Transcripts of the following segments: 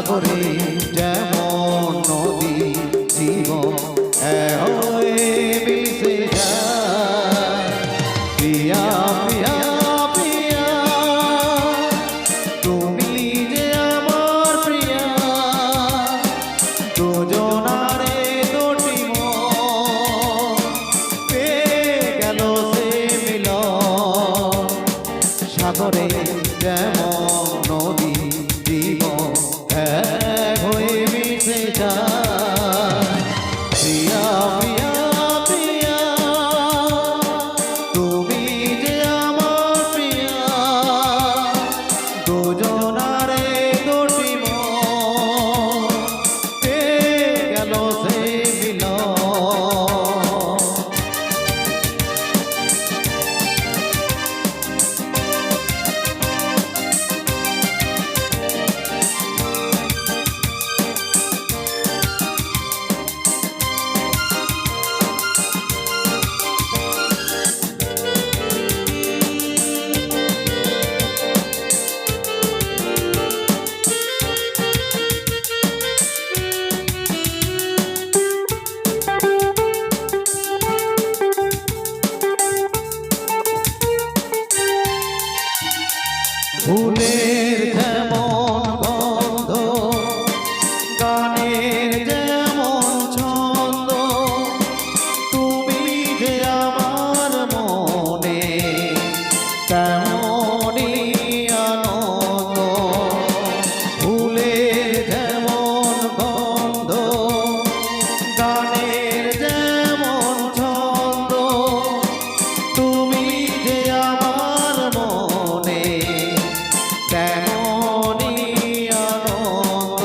সাগরে যেমন নদী জীবন হয়ে মিশে যায়। প্রিয়া প্রিয়া প্রিয়া তুমি যে আমার প্রিয়া, দুজনারে দুটি মন পেয়ে গেল সে মিলন। সাগরে যেমন নদী জীবন এক হয়ে মিশে যায়। প্রিয়া প্রিয়া প্রিয়া তুমি যে আমার প্রিয়া, দুজনারে দুটি মন পেয়ে গেল সে মিলন। ফুলের যেমন গন্ধ, গানের যেমন ছন্দ, তুমি যে আমার মনে তেমনই আনন্দ। ফুলের যেমন গন্ধ, গানের যেমন ছন্দ, তুমি যে আমার মনে তেমনই আনন্দ।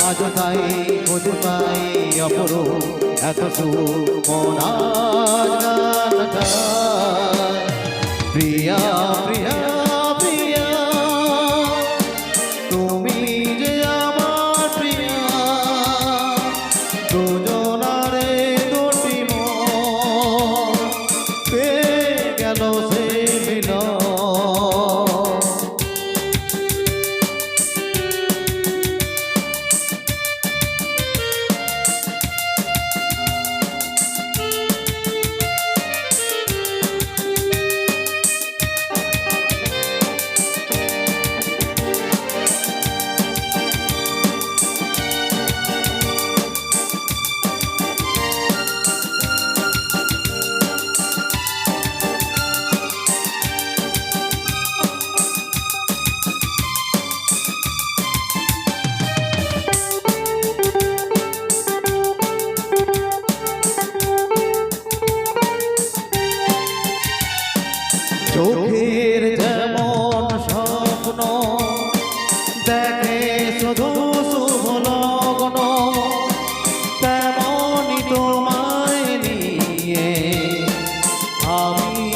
আজ তাই খুঁজে পাই অপরূপ এত সুখ মন আজ গান গায়। প্রিয়া প্রিয়া প্রিয়া তুমি যে আমার প্রিয়া, দুজনারে দুটি মন পেয়ে গেল সে মিলন। চোখের যেমন স্বপ্ন দেখে শুধু শুভ লগ্ন, তেমনি তোমায় নিয়ে আমি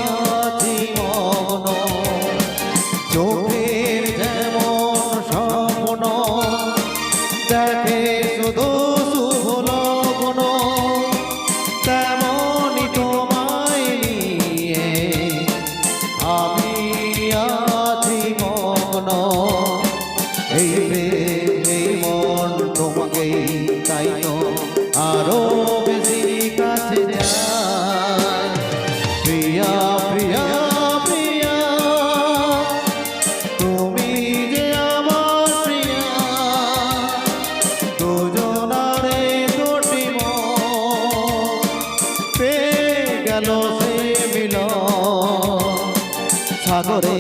আছি মগ্ন। চোখের যেমন স্বপ্ন দেখে শুধু শুভ লগ্ন, তেমনি তোমায় নিয়ে আমি আছি মগ্ন। এই এই মন তোমাকেই তাই তো আরো বেশি কাছে যায়। প্রিয়া প্রিয়া প্রিয়া তুমি যে আমার প্রিয়া, দুজনারে দুটি মন পেয়ে গেল সে মিলন। সাগরে